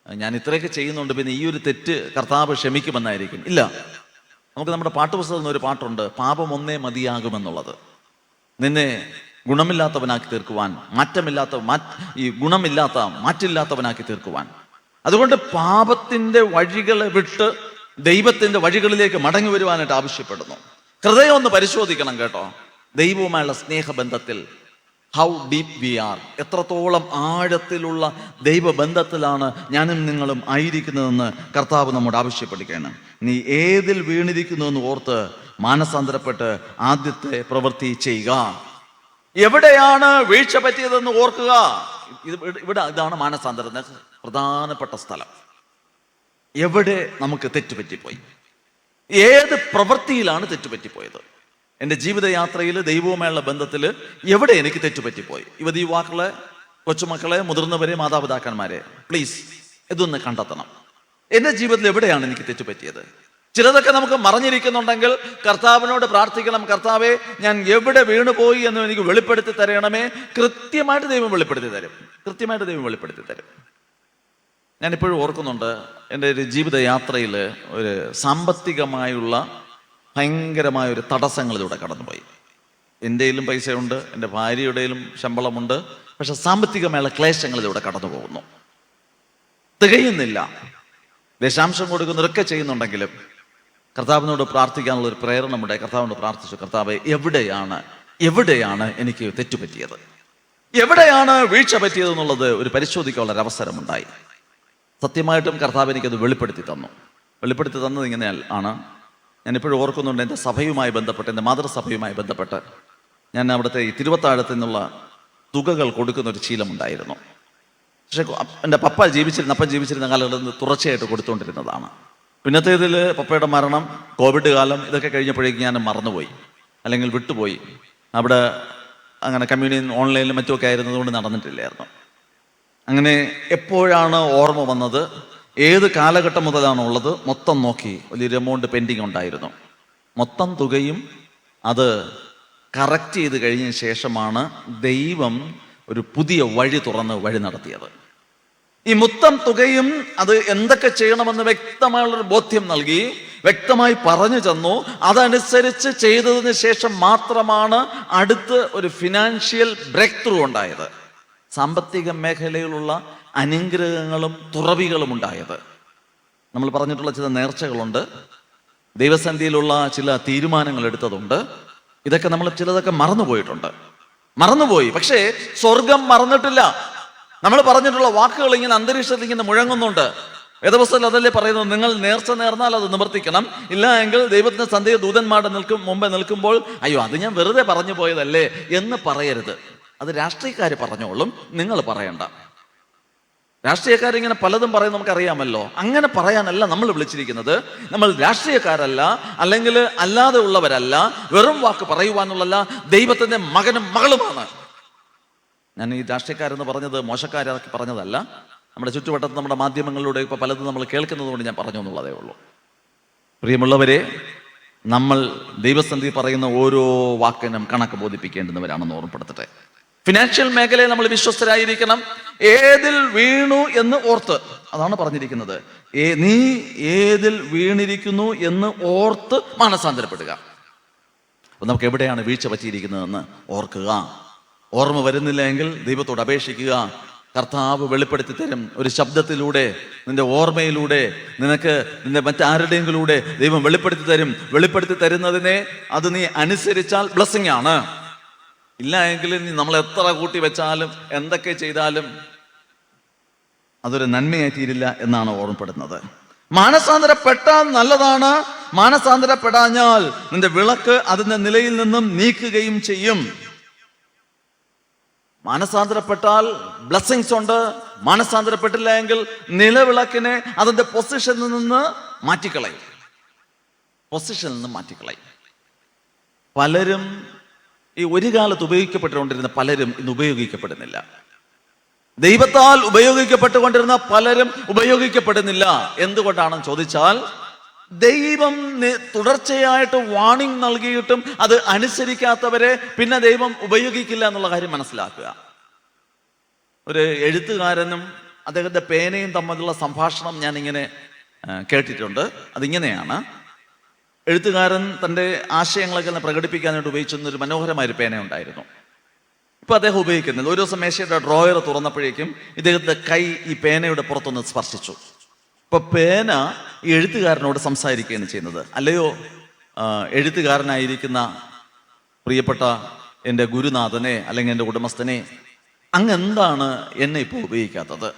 ഞാൻ ഇത്രയൊക്കെ ചെയ്യുന്നുണ്ട്, പിന്നെ ഈ ഒരു തെറ്റ് കർത്താവ് ക്ഷമിക്കുമെന്നായിരിക്കും. ഇല്ല. നമുക്ക് നമ്മുടെ പാട്ടുപുസ്തകത്തിൽ ഒരു പാട്ടുണ്ട്, പാപം ഒന്നേ മതിയാകുമെന്നുള്ളത്. നിന്നെ ഗുണമില്ലാത്തവനാക്കി തീർക്കുവാൻ, മാറ്റില്ലാത്തവനാക്കി തീർക്കുവാൻ. അതുകൊണ്ട് പാപത്തിന്റെ വഴികളെ വിട്ട് ദൈവത്തിന്റെ വഴികളിലേക്ക് മടങ്ങി വരുവാനായിട്ട് ആവശ്യപ്പെടുന്നു. ഹൃദയം ഒന്ന് പരിശോധിക്കണം കേട്ടോ. ദൈവവുമായുള്ള സ്നേഹബന്ധത്തിൽ ഹൗ ഡീപ് വി ആർ, എത്രത്തോളം ആഴത്തിലുള്ള ദൈവബന്ധത്തിലാണ് ഞാനും നിങ്ങളും ആയിരിക്കുന്നതെന്ന് കർത്താവ് നമ്മോട് ആവശ്യപ്പെടുകയാണ്. നീ ഏതിൽ വീണിരിക്കുന്നു എന്ന് ഓർത്ത് മാനസാന്തരപ്പെട്ട് ആദ്യത്തെ പ്രവൃത്തി ചെയ്യുക. എവിടെയാണ് വീഴ്ച പറ്റിയതെന്ന് ഓർക്കുക. ഇതാണ് മാനസാന്തരത്തിന് പ്രധാനപ്പെട്ട സ്ഥലം. എവിടെ നമുക്ക് തെറ്റുപറ്റിപ്പോയി, ഏത് പ്രവൃത്തിയിലാണ് തെറ്റുപറ്റിപ്പോയത്? എൻ്റെ ജീവിതയാത്രയിൽ ദൈവവുമായുള്ള ബന്ധത്തിൽ എവിടെ എനിക്ക് തെറ്റുപറ്റിപ്പോയി? യുവാക്കളെ, കൊച്ചുമക്കളെ, മുതിർന്നവരെ, മാതാപിതാക്കന്മാരെ, പ്ലീസ് ഇതൊന്ന് കണ്ടെത്തണം. എൻ്റെ ജീവിതത്തിൽ എവിടെയാണ് എനിക്ക് തെറ്റുപറ്റിയത്? ചിലതൊക്കെ നമുക്ക് മറഞ്ഞിരിക്കുന്നുണ്ടെങ്കിൽ കർത്താവിനോട് പ്രാർത്ഥിക്കണം. കർത്താവെ, ഞാൻ എവിടെ വീണുപോയി എന്ന് എനിക്ക് വെളിപ്പെടുത്തി തരണമേ. കൃത്യമായിട്ട് ദൈവം വെളിപ്പെടുത്തി തരും. ഞാനിപ്പോഴും ഓർക്കുന്നുണ്ട്, എൻ്റെ ഒരു ജീവിതയാത്രയിൽ ഒരു സാമ്പത്തികമായുള്ള ഭയങ്കരമായ ഒരു തടസ്സങ്ങളിലൂടെ കടന്നുപോയി. എൻ്റെയിലും പൈസയുണ്ട്, എൻ്റെ ഭാര്യയുടെയിലും ശമ്പളമുണ്ട്, പക്ഷെ സാമ്പത്തികമായുള്ള ക്ലേശങ്ങളിലൂടെ കടന്നു പോകുന്നു. തികയുന്നില്ല. ദശാംശം കൊടുക്കുന്നവരൊക്കെ ചെയ്യുന്നുണ്ടെങ്കിലും കർത്താവിനോട് പ്രാർത്ഥിക്കാനുള്ളൊരു പ്രേരണമുണ്ടായി. കർത്താവിനോട് പ്രാർത്ഥിച്ചു, കർത്താവെ, എവിടെയാണ് എനിക്ക് തെറ്റുപറ്റിയത്, എവിടെയാണ് വീഴ്ച പറ്റിയതെന്നുള്ളത് ഒരു പരിശോധിക്കാനുള്ള അവസരമുണ്ടായി. സത്യമായിട്ടും കർത്താവ് എനിക്കത് വെളിപ്പെടുത്തി തന്നത് ഇങ്ങനെ ആണ്. ഞാനിപ്പോഴും ഓർക്കുന്നുണ്ട്, എൻ്റെ സഭയുമായി ബന്ധപ്പെട്ട്, എൻ്റെ മാതൃസഭയുമായി ബന്ധപ്പെട്ട് ഞാൻ അവിടുത്തെ ഈ തിരുവത്താഴത്തു നിന്നുള്ള തുകകൾ കൊടുക്കുന്ന ഒരു ശീലമുണ്ടായിരുന്നു. പക്ഷെ എൻ്റെ അപ്പം ജീവിച്ചിരുന്ന കാലഘട്ടത്തിൽ തുടർച്ചയായിട്ട് കൊടുത്തുകൊണ്ടിരുന്നതാണ്. പിന്നത്തേതിൽ പപ്പയുടെ മരണം, കോവിഡ് കാലം, ഇതൊക്കെ കഴിഞ്ഞപ്പോഴേക്കും ഞാൻ മറന്നുപോയി, അല്ലെങ്കിൽ വിട്ടുപോയി. അവിടെ അങ്ങനെ കമ്മ്യൂണിയൻ ഓൺലൈനിലും മറ്റുമൊക്കെ ആയിരുന്നതുകൊണ്ട് നടന്നിട്ടില്ലായിരുന്നു. അങ്ങനെ എപ്പോഴാണ് ഓർമ്മ വന്നത്, ഏത് കാലഘട്ടം മുതലാണോ ഉള്ളത്, മൊത്തം നോക്കി വലിയൊരു എമൗണ്ട് പെൻഡിങ് ഉണ്ടായിരുന്നു. മൊത്തം തുകയും അത് കറക്റ്റ് ചെയ്ത് കഴിഞ്ഞ ശേഷമാണ് ദൈവം ഒരു പുതിയ വഴി തുറന്ന് വഴി നടത്തിയത്. ഈ മൊത്തം തുകയും അത് എന്തൊക്കെ ചെയ്യണമെന്ന് വ്യക്തമായുള്ളൊരു ബോധ്യം നൽകി, വ്യക്തമായി പറഞ്ഞു തന്നു. അതനുസരിച്ച് ചെയ്തതിന് ശേഷം മാത്രമാണ് അടുത്ത് ഒരു ഫിനാൻഷ്യൽ ബ്രേക്ക് ത്രൂ ഉണ്ടായത്. സാമ്പത്തിക മേഖലയിലുള്ള അനുഗ്രഹങ്ങളും തുറവികളും ഉണ്ടായത്. നമ്മൾ പറഞ്ഞിട്ടുള്ള ചില നേർച്ചകളുണ്ട്, ദൈവസന്നിധിയിലുള്ള ചില തീരുമാനങ്ങൾ എടുത്തതുണ്ട്. ഇതൊക്കെ നമ്മൾ ചിലതൊക്കെ മറന്നുപോയി. പക്ഷേ സ്വർഗം മറന്നിട്ടില്ല. നമ്മൾ പറഞ്ഞിട്ടുള്ള വാക്കുകൾ ഇങ്ങനെ അന്തരീക്ഷത്തിൽ ഇങ്ങനെ മുഴങ്ങുന്നുണ്ട്. വേദപുസ്തകത്തിൽ അതല്ലേ പറയുന്നത്, നിങ്ങൾ നേർച്ച നേർന്നാൽ അത് നിവർത്തിക്കണം, ഇല്ല എങ്കിൽ ദൈവത്തിന്റെ സന്ദേശ ദൂതന്മാരുടെ മുമ്പേ നിൽക്കുമ്പോൾ അയ്യോ അത് ഞാൻ വെറുതെ പറഞ്ഞു പോയതല്ലേ എന്ന് പറയരുത്. അത് രാഷ്ട്രീയക്കാർ പറഞ്ഞോളും, നിങ്ങൾ പറയണ്ട. രാഷ്ട്രീയക്കാരിങ്ങനെ പലതും പറയും, നമുക്കറിയാമല്ലോ. അങ്ങനെ പറയാനല്ല നമ്മൾ വിളിച്ചിരിക്കുന്നത്. നമ്മൾ രാഷ്ട്രീയക്കാരല്ല, അല്ലെങ്കിൽ അല്ലാതെ ഉള്ളവരല്ല, വെറും വാക്ക് പറയുവാനുള്ളല്ല, ദൈവത്തിന്റെ മകനും മകളുമാണ്. ഞാൻ ഈ രാഷ്ട്രീയക്കാരെന്ന് പറഞ്ഞത് മോശക്കാരാക്കി പറഞ്ഞതല്ല. നമ്മുടെ ചുറ്റുവട്ടത്ത് നമ്മുടെ മാധ്യമങ്ങളിലൂടെ ഇപ്പോൾ പലതും നമ്മൾ കേൾക്കുന്നത് കൊണ്ട് ഞാൻ പറഞ്ഞു എന്നുള്ളതേ ഉള്ളൂ. പ്രിയമുള്ളവരെ, നമ്മൾ ദൈവസന്നിധി പറയുന്ന ഓരോ വാക്കിനും കണക്ക് ബോധിപ്പിക്കേണ്ടുന്നവരാണെന്ന് ഓർമ്മപ്പെടുത്തട്ടെ. ഫിനാൻഷ്യൽ മേഖലയിൽ നമ്മൾ വിശ്വസ്തരായിരിക്കണം. ഏതിൽ വീണു എന്ന് ഓർത്ത്, അതാണ് പറഞ്ഞിരിക്കുന്നത്, നീ ഏതിൽ വീണിരിക്കുന്നു എന്ന് ഓർത്ത് മാനസാന്തരപ്പെടുക. അപ്പൊ നമുക്ക് എവിടെയാണ് വീഴ്ച പറ്റിയിരിക്കുന്നതെന്ന് ഓർക്കുക. ഓർമ്മ വരുന്നില്ല എങ്കിൽ ദൈവത്തോട് അപേക്ഷിക്കുക. കർത്താവ് വെളിപ്പെടുത്തി തരും. ഒരു ശബ്ദത്തിലൂടെ, നിന്റെ ഓർമ്മയിലൂടെ, നിന്റെ മറ്റാരുടെയെങ്കിലൂടെ ദൈവം വെളിപ്പെടുത്തി തരുന്നതിനെ അത് നീ അനുസരിച്ചാൽ ബ്ലെസ്സിങ് ആണ്. ഇല്ല എങ്കിൽ നമ്മൾ എത്ര കൂട്ടി വെച്ചാലും എന്തൊക്കെ ചെയ്താലും അതൊരു നന്മയായി തീരില്ല എന്നാണ് ഓർമ്മപ്പെടുന്നത്. മാനസാന്തരപ്പെട്ടാൽ നല്ലതാണ്, മാനസാന്തരപ്പെടാഞ്ഞാൽ നിന്റെ വിളക്ക് അതിന്റെ നിലയിൽ നിന്നും നീക്കുകയും ചെയ്യും. മാനസാന്തരപ്പെട്ടാൽ ബ്ലെസ്സിങ്സ് ഉണ്ട്, മാനസാന്തരപ്പെട്ടില്ല എങ്കിൽ നിലവിളക്കിനെ അതിന്റെ പൊസിഷനിൽ നിന്ന് മാറ്റിക്കളയും. പലരും ഈ ഒരു കാലത്ത് ഉപയോഗിക്കപ്പെട്ടുകൊണ്ടിരുന്ന പലരും ഇന്ന് ഉപയോഗിക്കപ്പെടുന്നില്ല. ദൈവത്താൽ ഉപയോഗിക്കപ്പെട്ടുകൊണ്ടിരുന്ന പലരും ഉപയോഗിക്കപ്പെടുന്നില്ല. എന്തുകൊണ്ടാണെന്ന് ചോദിച്ചാൽ, ദൈവം തുടർച്ചയായിട്ട് വാണിംഗ് നൽകിയിട്ടും അത് അനുസരിക്കാത്തവരെ പിന്നെ ദൈവം ഉപയോഗിക്കില്ല എന്നുള്ള കാര്യം മനസ്സിലാക്കുക. ഒരു എഴുത്തുകാരനും അദ്ദേഹത്തിന്റെ പേനയും തമ്മിലുള്ള സംഭാഷണം ഞാൻ ഇങ്ങനെ കേട്ടിട്ടുണ്ട്. അതിങ്ങനെയാണ്: എഴുത്തുകാരൻ തൻ്റെ ആശയങ്ങളൊക്കെ പ്രകടിപ്പിക്കാനായിട്ട് ഉപയോഗിച്ചിരുന്നൊരു മനോഹരമായൊരു പേന ഉണ്ടായിരുന്നു. ഇപ്പൊ അദ്ദേഹം ഉപയോഗിക്കുന്നില്ല. ഒരു ദിവസം മേശയുടെ ഡ്രോയർ തുറന്നപ്പോഴേക്കും ഇദ്ദേഹത്തിന്റെ കൈ ഈ പേനയുടെ പുറത്തൊന്ന് സ്പർശിച്ചു. ഇപ്പൊ പേന ഈ എഴുത്തുകാരനോട് സംസാരിക്കുകയാണ് ചെയ്യുന്നത്. അല്ലയോ എഴുത്തുകാരനായിരിക്കുന്ന പ്രിയപ്പെട്ട എൻ്റെ ഗുരുനാഥനെ, അല്ലെങ്കിൽ എൻ്റെ ഉടമസ്ഥനെ, അങ്ങ് എന്താണ് എന്നെ ഇപ്പോൾ ഉപയോഗിക്കാത്തത്?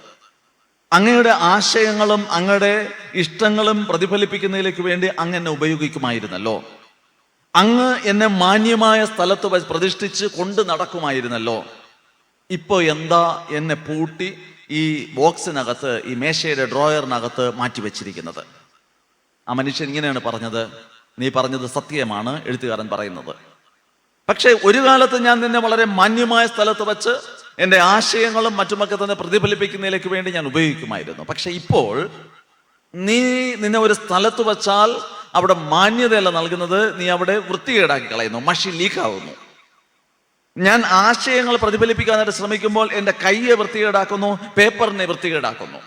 അങ്ങയുടെ ആശയങ്ങളും അങ്ങയുടെ ഇഷ്ടങ്ങളും പ്രതിഫലിപ്പിക്കുന്നതിലേക്ക് വേണ്ടി അങ്ങ് എന്നെ ഉപയോഗിക്കുമായിരുന്നല്ലോ. അങ്ങ് എന്നെ മാന്യമായ സ്ഥലത്ത് പ്രതിഷ്ഠിച്ച് കൊണ്ട് നടക്കുമായിരുന്നല്ലോ. ഇപ്പൊ എന്താ എന്നെ പൂട്ടി ഈ ബോക്സിനകത്ത്, ഈ മേശയുടെ ഡ്രോയറിനകത്ത് മാറ്റിവെച്ചിരിക്കുന്നത്? ആ മനുഷ്യൻ ഇങ്ങനെയാണ് പറഞ്ഞത്: നീ പറഞ്ഞത് സത്യമാണ്, എഴുത്തുകാരൻ പറയുന്നത്. പക്ഷെ ഒരു കാലത്ത് ഞാൻ നിന്നെ വളരെ മാന്യമായ സ്ഥലത്ത് വെച്ച് എൻ്റെ ആശയങ്ങളും മറ്റുമൊക്കെ തന്നെ പ്രതിഫലിപ്പിക്കുന്നതിലേക്ക് വേണ്ടി ഞാൻ ഉപയോഗിക്കുമായിരുന്നു. പക്ഷെ ഇപ്പോൾ നിന്നെ ഒരു സ്ഥലത്ത് വെച്ചാൽ അവിടെ മാന്യതയല്ല നൽകുന്നത്, നീ അവിടെ വൃത്തികേടാക്കി കളയുന്നു, മഷി ലീക്കാവുന്നു. ഞാൻ ആശയങ്ങൾ പ്രതിഫലിപ്പിക്കാനായിട്ട് ശ്രമിക്കുമ്പോൾ എൻ്റെ കയ്യെ വൃത്തികേടാക്കുന്നു, പേപ്പറിനെ വൃത്തികേടാക്കുന്നു.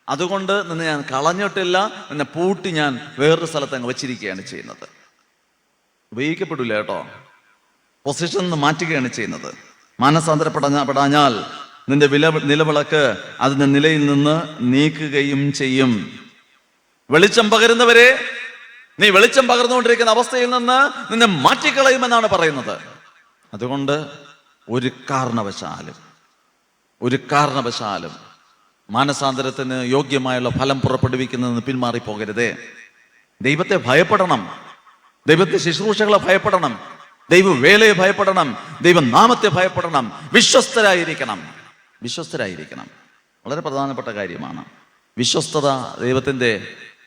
അതുകൊണ്ട് നിന്നെ ഞാൻ കളഞ്ഞിട്ടില്ല, നിന്നെ പൂട്ടി ഞാൻ വേറൊരു സ്ഥലത്ത് അങ്ങ് വെച്ചിരിക്കുകയാണ് ചെയ്യുന്നത്. ഉപയോഗിക്കപ്പെടില്ല കേട്ടോ, പൊസിഷൻ നിന്ന് മാറ്റുകയാണ് ചെയ്യുന്നത്. മാനസാന്തരപ്പെടാഞ്ഞാൽ നിന്റെ നിലവിളക്ക് അതിന്റെ നിലയിൽ നിന്ന് നീക്കുകയും ചെയ്യും. വെളിച്ചം പകരുന്നവരെ, നീ വെളിച്ചം പകർന്നുകൊണ്ടിരിക്കുന്ന അവസ്ഥയിൽ നിന്ന് നിന്നെ മാറ്റിക്കളയുമെന്നാണ് പറയുന്നത്. അതുകൊണ്ട് ഒരു കാരണവശാലും മാനസാന്തരത്തിന് യോഗ്യമായുള്ള ഫലം പുറപ്പെടുവിക്കുന്നതിന് പിന്മാറിപ്പോകരുതേ. ദൈവത്തെ ഭയപ്പെടണം, ദൈവത്തെ ശുശ്രൂഷകളെ ഭയപ്പെടണം, ദൈവവേലയെ ഭയപ്പെടണം, ദൈവനാമത്തെ ഭയപ്പെടണം, വിശ്വസ്തരായിരിക്കണം. വളരെ പ്രധാനപ്പെട്ട കാര്യമാണ് വിശ്വസ്തത. ദൈവത്തിൻ്റെ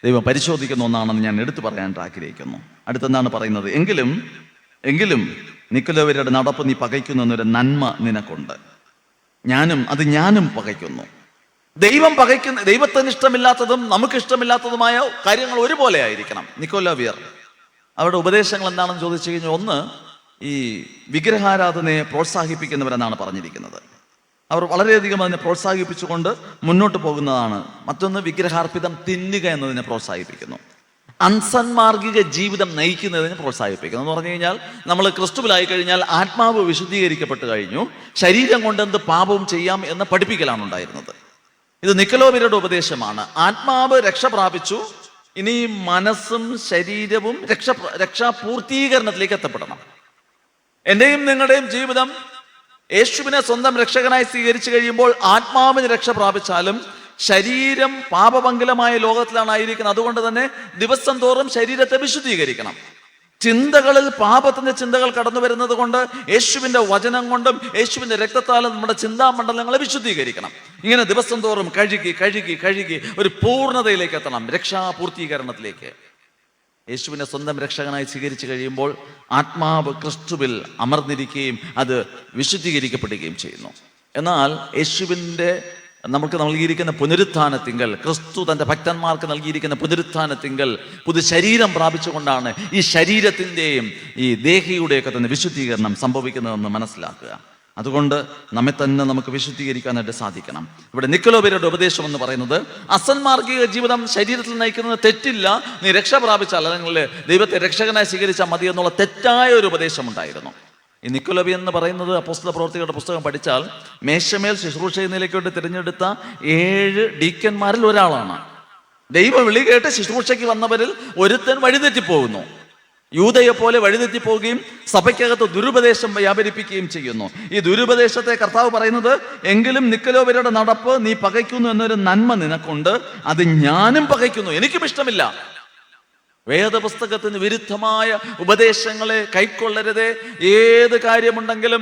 ദൈവം പരിശോധിക്കുന്ന ഒന്നാണെന്ന് ഞാൻ എടുത്തു പറയാൻ ആഗ്രഹിക്കുന്നു. അടുത്തെന്താണ് പറയുന്നത്? എങ്കിലും നിക്കലോവരുടെ നടപ്പ് നീ പകയ്ക്കുന്നു എന്നൊരു നന്മ നിനക്കുണ്ട്. ഞാനും പകയ്ക്കുന്നു. ദൈവത്തിന് ഇഷ്ടമില്ലാത്തതും നമുക്ക് ഇഷ്ടമില്ലാത്തതുമായ കാര്യങ്ങൾ ഒരുപോലെ ആയിരിക്കണം. നിക്കോലോവിയർ അവരുടെ ഉപദേശങ്ങൾ എന്താണെന്ന് ചോദിച്ചു കഴിഞ്ഞാൽ, ഒന്ന്, ഈ വിഗ്രഹാരാധനയെ പ്രോത്സാഹിപ്പിക്കുന്നവരെന്നാണ് പറഞ്ഞിരിക്കുന്നത്. അവർ വളരെയധികം അതിനെ പ്രോത്സാഹിപ്പിച്ചുകൊണ്ട് മുന്നോട്ട് പോകുന്നതാണ്. മറ്റൊന്ന്, വിഗ്രഹാർപ്പിതം തിന്നുക എന്നതിനെ പ്രോത്സാഹിപ്പിക്കുന്നു. അൻസന്മാർഗിക ജീവിതം നയിക്കുന്നതിനെ പ്രോത്സാഹിപ്പിക്കുന്നു. എന്ന് പറഞ്ഞു കഴിഞ്ഞാൽ, നമ്മൾ ക്രിസ്തുവിലായി കഴിഞ്ഞാൽ ആത്മാവ് വിശുദ്ധീകരിക്കപ്പെട്ട് കഴിഞ്ഞു, ശരീരം കൊണ്ട് എന്ത് പാപവും ചെയ്യാം എന്ന് പഠിപ്പിക്കലാണ് ഉണ്ടായിരുന്നത്. ഇത് നിക്കലോവരുടെ ഉപദേശമാണ്. ആത്മാവ് രക്ഷ പ്രാപിച്ചു, ഇനി മനസ്സും ശരീരവും രക്ഷാപൂർത്തീകരണത്തിലേക്ക് എത്തപ്പെടണം. എന്റെയും നിങ്ങളുടെയും ജീവിതം യേശുവിനെ സ്വന്തം രക്ഷകനായി സ്വീകരിച്ചു കഴിയുമ്പോൾ ആത്മാവിന് രക്ഷ പ്രാപിച്ചാലും ശരീരം പാപമംഗലമായ ലോകത്തിലാണ് ആയിരിക്കുന്നത്. അതുകൊണ്ട് തന്നെ ദിവസം തോറും ശരീരത്തെ വിശുദ്ധീകരിക്കണം. ചിന്തകളിൽ പാപത്തിന്റെ ചിന്തകൾ കടന്നു വരുന്നത് കൊണ്ട് യേശുവിന്റെ വചനം കൊണ്ടും യേശുവിന്റെ രക്തത്താലും നമ്മുടെ ചിന്താമണ്ഡലങ്ങളെ വിശുദ്ധീകരിക്കണം. ഇങ്ങനെ ദിവസം തോറും കഴുകി ഒരു പൂർണ്ണതയിലേക്ക് എത്തണം, രക്ഷാപൂർത്തീകരണത്തിലേക്ക്. യേശുവിനെ സ്വന്തം രക്ഷകനായി സ്വീകരിച്ചു കഴിയുമ്പോൾ ആത്മാവ് ക്രിസ്തുവിൽ അമർന്നിരിക്കുകയും അത് വിശുദ്ധീകരിക്കപ്പെടുകയും ചെയ്യുന്നു. എന്നാൽ യേശുവിൻ്റെ നമുക്ക് നൽകിയിരിക്കുന്ന പുനരുത്ഥാനത്തിങ്കൽ, ക്രിസ്തു തൻ്റെ ഭക്തന്മാർക്ക് നൽകിയിരിക്കുന്ന പുനരുത്ഥാനത്തിങ്കൽ പുതു ശരീരം പ്രാപിച്ചുകൊണ്ടാണ് ഈ ശരീരത്തിൻ്റെയും ഈ ദേഹിയുടെയൊക്കെ തന്നെ വിശുദ്ധീകരണം സംഭവിക്കുന്നതെന്ന് മനസ്സിലാക്കുക. അതുകൊണ്ട് നമ്മെ തന്നെ നമുക്ക് വിശുദ്ധീകരിക്കാനായിട്ട് സാധിക്കണം. ഇവിടെ നിക്കലോവരുടെ ഉപദേശം എന്ന് പറയുന്നത്, അസന്മാർഗിക ജീവിതം ശരീരത്തിൽ നയിക്കുന്നത് തെറ്റില്ല, നീ രക്ഷ പ്രാപിച്ചാൽ അല്ലെങ്കിൽ ദൈവത്തെ രക്ഷകനായി സ്വീകരിച്ചാൽ മതി എന്നുള്ള തെറ്റായ ഒരു ഉപദേശം ഉണ്ടായിരുന്നു. ഈ നിക്കലോവി എന്ന് പറയുന്നത് അപ്പോസ്തല പ്രവൃത്തികളുടെ പുസ്തകം പഠിച്ചാൽ മേശമേൽ ശുശ്രൂഷ നിലയ്ക്കൊണ്ട് തിരഞ്ഞെടുത്ത 7 ഡീക്കന്മാരിൽ ഒരാളാണ്. ദൈവ വിളി കേട്ട് ശുശ്രൂഷയ്ക്ക് വന്നവരിൽ ഒരുത്തൻ വഴിതെറ്റിപ്പോകുന്നു. യൂദയെ പോലെ വഴിതെറ്റിപ്പോവുകയും സഭയ്ക്കകത്ത് ദുരുപദേശം വ്യാപരിപ്പിക്കുകയും ചെയ്യുന്നു. ഈ ദുരുപദേശത്തെ കർത്താവ് പറയുന്നത്, എങ്കിലും നിക്കലോവരുടെ നടപ്പ് നീ പകയ്ക്കുന്നു എന്നൊരു നന്മ നിനക്കുണ്ട്, അത് ഞാനും പകയ്ക്കുന്നു, എനിക്കും ഇഷ്ടമില്ല. വേദപുസ്തകത്തിന് വിരുദ്ധമായ ഉപദേശങ്ങളെ കൈക്കൊള്ളരുതേ. ഏത് കാര്യമുണ്ടെങ്കിലും,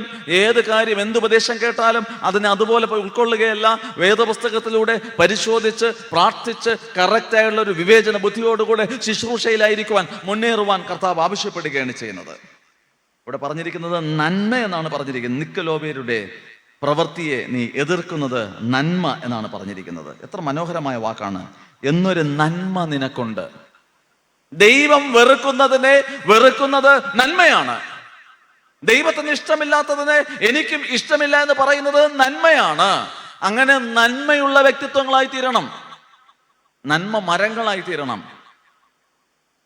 എന്ത് ഉപദേശം കേട്ടാലും അതിനെ അതുപോലെ ഉൾക്കൊള്ളുകയല്ല. വേദപുസ്തകത്തിലൂടെ പരിശോധിച്ച് പ്രാർത്ഥിച്ച് കറക്റ്റായുള്ള ഒരു വിവേചന ബുദ്ധിയോടുകൂടെ ശുശ്രൂഷയിലായിരിക്കുവാൻ, മുന്നേറുവാൻ കർത്താവ് ആവശ്യപ്പെടുകയാണ് ചെയ്യുന്നത്. ഇവിടെ പറഞ്ഞിരിക്കുന്നത് നന്മ എന്നാണ് പറഞ്ഞിരിക്കുന്നത്. നിക്കലോവരുടെ പ്രവൃത്തിയെ നീ എതിർക്കുന്നത് നന്മ എന്നാണ് പറഞ്ഞിരിക്കുന്നത്. എത്ര മനോഹരമായ വാക്കാണ്. എന്നൊരു നന്മ നിനക്കുണ്ട്. ദൈവം വെറുക്കുന്നത് നന്മയാണ്. ദൈവത്തിന് ഇഷ്ടമില്ലാത്തതിനെ എനിക്കും ഇഷ്ടമില്ല എന്ന് പറയുന്നത് നന്മയാണ്. അങ്ങനെ നന്മയുള്ള വ്യക്തിത്വങ്ങളായി തീരണം, നന്മ മരങ്ങളായി തീരണം,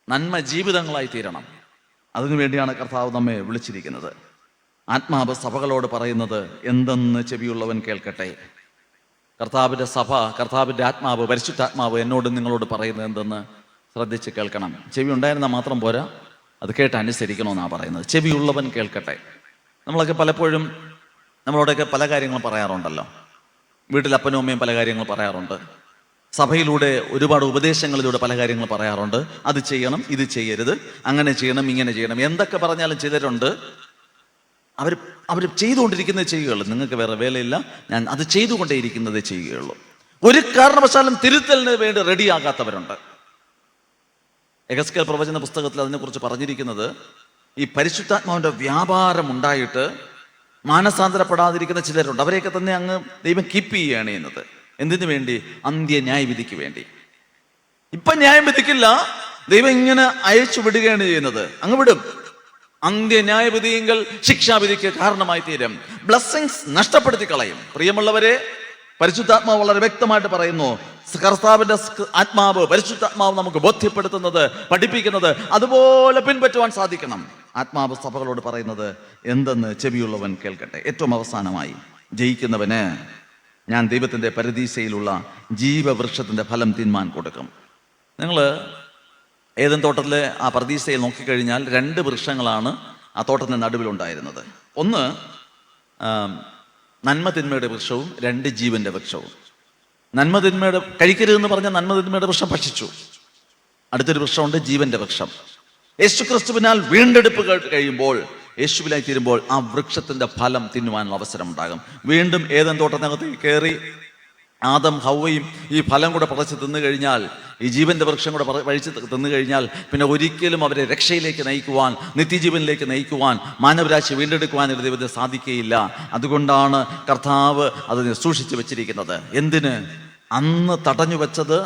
നന്മ ജീവിതങ്ങളായി തീരണം. അതിനുവേണ്ടിയാണ് കർത്താവ് നമ്മെ വിളിച്ചിരിക്കുന്നത്. ആത്മാവ് സഭകളോട് പറയുന്നത് എന്തെന്ന് ചെവിയുള്ളവൻ കേൾക്കട്ടെ. കർത്താവിൻ്റെ സഭ, കർത്താവിൻ്റെ ആത്മാവ്, പരിശുദ്ധാത്മാവ് എന്നോടും നിങ്ങളോട് പറയുന്നത് എന്തെന്ന് ശ്രദ്ധിച്ച് കേൾക്കണം. ചെവി ഉണ്ടായിരുന്നാൽ മാത്രം പോരാ, അത് കേട്ട് അനുസരിക്കണമെന്നാണ് പറയുന്നത്. ചെവിയുള്ളവൻ കേൾക്കട്ടെ. നമ്മളൊക്കെ പലപ്പോഴും നമ്മളോടൊക്കെ പല കാര്യങ്ങളും പറയാറുണ്ടല്ലോ. വീട്ടിൽ അപ്പനും അമ്മയും പല കാര്യങ്ങൾ പറയാറുണ്ട്. സഭയിലൂടെ ഒരുപാട് ഉപദേശങ്ങളിലൂടെ പല കാര്യങ്ങൾ പറയാറുണ്ട്. അത് ചെയ്യണം, ഇത് ചെയ്യരുത്, അങ്ങനെ ചെയ്യണം, ഇങ്ങനെ ചെയ്യണം. എന്തൊക്കെ പറഞ്ഞാലും ചിലരുണ്ട്, അവർ ചെയ്തുകൊണ്ടിരിക്കുന്നത് ചെയ്യുകയുള്ളൂ. നിങ്ങൾക്ക് വേറെ വേലയില്ല, ഞാൻ അത് ചെയ്തുകൊണ്ടേയിരിക്കുന്നതേ ചെയ്യുകയുള്ളൂ. ഒരു കാരണവശാലും തിരുത്തലിന് വേണ്ടി റെഡിയാകാത്തവരുണ്ട്. എഹെസ്കേൽ പ്രവചന പുസ്തകത്തിൽ അതിനെക്കുറിച്ച് പറഞ്ഞിരിക്കുന്നത്, ഈ പരിശുദ്ധാത്മാവിൻ്റെ വ്യാപാരം ഉണ്ടായിട്ട് മാനസാന്തരപ്പെടാതിരിക്കുന്ന ചിലരുണ്ട്. അവരെയൊക്കെ തന്നെ അങ്ങ് ദൈവം കീപ്പ് ചെയ്യുകയാണ് ചെയ്യുന്നത്. എന്തിനു വേണ്ടി? അന്ത്യ ന്യായവിധിക്ക് വേണ്ടി. ഇപ്പം ന്യായം വിധിക്കില്ല, ദൈവം ഇങ്ങനെ അയച്ചു വിടുകയാണ് ചെയ്യുന്നത്. അങ്ങ് വിടും. അന്ത്യ ന്യായവിധിയെങ്കിൽ ശിക്ഷാവിധിക്ക് കാരണമായി തീരും. ബ്ലെസ്സിങ്സ് നഷ്ടപ്പെടുത്തി കളയും. പ്രിയമുള്ളവരെ, പരിശുദ്ധാത്മാവ് വളരെ വ്യക്തമായിട്ട് പറയുന്നു, കർത്താവിന്റെ ആത്മാവ്, പരിശുദ്ധാത്മാവ് നമുക്ക് ബോധ്യപ്പെടുത്തുന്നത്, പഠിപ്പിക്കുന്നത് അതുപോലെ പിൻപറ്റുവാൻ സാധിക്കണം. ആത്മാവ് സഭകളോട് പറയുന്നത് എന്തെന്ന് ചെവിയുള്ളവൻ കേൾക്കട്ടെ. ഏറ്റവും അവസാനമായി, ജയിക്കുന്നവന് ഞാൻ ദൈവത്തിൻ്റെ പരദീസയിലുള്ള ജീവവൃക്ഷത്തിൻ്റെ ഫലം തിന്മാൻ കൊടുക്കും. നിങ്ങൾ ഏദൻ തോട്ടത്തിലെ ആ പരദീസയിൽ നോക്കിക്കഴിഞ്ഞാൽ 2 വൃക്ഷങ്ങളാണ് ആ തോട്ടത്തിൻ്റെ നടുവിലുണ്ടായിരുന്നത്. ഒന്ന് നന്മ തിന്മയുടെ വൃക്ഷവും, 2 ജീവന്റെ വൃക്ഷവും. നന്മ തിന്മയുടെ കഴിക്കരുതെന്ന് പറഞ്ഞ നന്മ തിന്മയുടെ വൃക്ഷം ഭക്ഷിച്ചു. അടുത്തൊരു വൃക്ഷമുണ്ട്, ജീവന്റെ വൃക്ഷം. യേശുക്രിസ്തുവിനാൽ വീണ്ടെടുപ്പ് കഴിയുമ്പോൾ, യേശുവിലായി തീരുമ്പോൾ ആ വൃക്ഷത്തിന്റെ ഫലം തിന്നുവാനുള്ള അവസരം ഉണ്ടാകും. വീണ്ടും ഏദൻ തോട്ടത്തിനകത്ത് കയറി ആദം ഹൗവയും ഈ ഫലം കൂടെ പറിച്ച് തിന്നു കഴിഞ്ഞാൽ, ഈ ജീവന്റെ വൃക്ഷം കൂടെ പഴിച്ച് തിന്നു കഴിഞ്ഞാൽ പിന്നെ ഒരിക്കലും അവരെ രക്ഷയിലേക്ക് നയിക്കുവാൻ, നിത്യജീവനിലേക്ക് നയിക്കുവാൻ, മാനവരാശി വീണ്ടെടുക്കുവാൻ ഒരു ദൈവത്തിന് സാധിക്കുകയില്ല. അതുകൊണ്ടാണ് കർത്താവ് അതിനെ സൂക്ഷിച്ചു വെച്ചിരിക്കുന്നത്. എന്തിന്? അന്ന് തടഞ്ഞു വെച്ചത്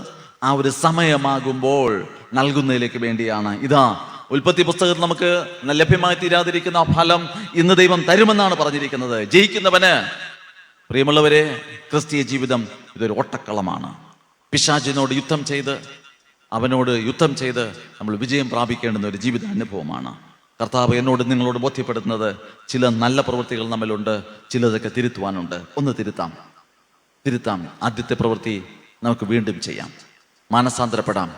ആ ഒരു സമയമാകുമ്പോൾ നൽകുന്നതിലേക്ക് വേണ്ടിയാണ്. ഇതാ ഉൽപ്പത്തി പുസ്തകത്തിൽ നമുക്ക് ലഭ്യമായി തീരാതിരിക്കുന്ന ഫലം ഇന്ന് ദൈവം തരുമെന്നാണ് പറഞ്ഞിരിക്കുന്നത്. ജയിക്കുന്നവന്, പ്രിയമുള്ളവരെ, ക്രിസ്തീയ ജീവിതം ഇതൊരു ഓട്ടക്കളമാണ്. പിശാചിനോട് യുദ്ധം ചെയ്ത്, അവനോട് യുദ്ധം ചെയ്ത് നമ്മൾ വിജയം പ്രാപിക്കേണ്ടുന്ന ഒരു ജീവിത അനുഭവമാണ്. കർത്താവ് എന്നോട് നിങ്ങളോട് ബോധ്യപ്പെടുത്തുന്നത്, ചില നല്ല പ്രവൃത്തികൾ നമ്മളുണ്ട്, ചിലതൊക്കെ തിരുത്തുവാനുണ്ട്. ഒന്ന് തിരുത്താം. ആദ്യത്തെ പ്രവൃത്തി നമുക്ക് വീണ്ടും ചെയ്യാം, മാനസാന്തരപ്പെടാം,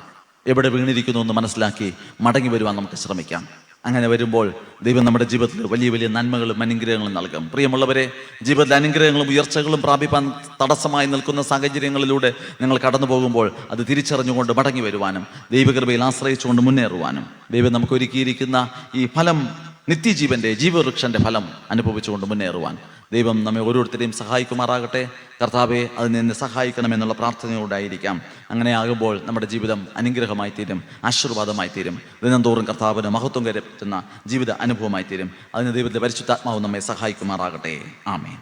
എവിടെ വീണിരിക്കുന്നു എന്ന് മനസ്സിലാക്കി മടങ്ങി വരുവാൻ നമുക്ക് ശ്രമിക്കാം. അങ്ങനെ വരുമ്പോൾ ദൈവം നമ്മുടെ ജീവിതത്തിൽ വലിയ വലിയ നന്മകളും അനുഗ്രഹങ്ങളും നൽകും. പ്രിയമുള്ളവരെ, ജീവിതത്തിലെ അനുഗ്രഹങ്ങളും ഉയർച്ചകളും പ്രാപിപ്പാൻ തടസ്സമായി നിൽക്കുന്ന സാഹചര്യങ്ങളിലൂടെ നിങ്ങൾ കടന്നു പോകുമ്പോൾ അത് തിരിച്ചറിഞ്ഞുകൊണ്ട് മടങ്ങി വരുവാനും ദൈവകൃപയിൽ ആശ്രയിച്ചുകൊണ്ട് മുന്നേറുവാനും ദൈവം നമുക്ക് ഒരുക്കിയിരിക്കുന്ന ഈ ഫലം, നിത്യജീവന്റെ ജീവവൃക്ഷന്റെ ഫലം അനുഭവിച്ചുകൊണ്ട് മുന്നേറുവാൻ ദൈവം നമ്മെ ഓരോരുത്തരെയും സഹായിക്കുമാറാകട്ടെ. കർത്താവെ, അതിന് എന്നെ സഹായിക്കണമെന്നുള്ള പ്രാർത്ഥനയോടായിരിക്കാം. അങ്ങനെ ആകുമ്പോൾ നമ്മുടെ ജീവിതം അനുഗ്രഹമായി തീരും, ആശീർവാദമായി തീരും. ദിനംതോറും കർത്താവിന് മഹത്വം കരുത്തുന്ന ജീവിത അനുഭവമായി തീരും. അതിന് ദൈവത്തിന്റെ പരിശുദ്ധാത്മാവ് നമ്മെ സഹായിക്കുമാറാകട്ടെ. ആമേൻ.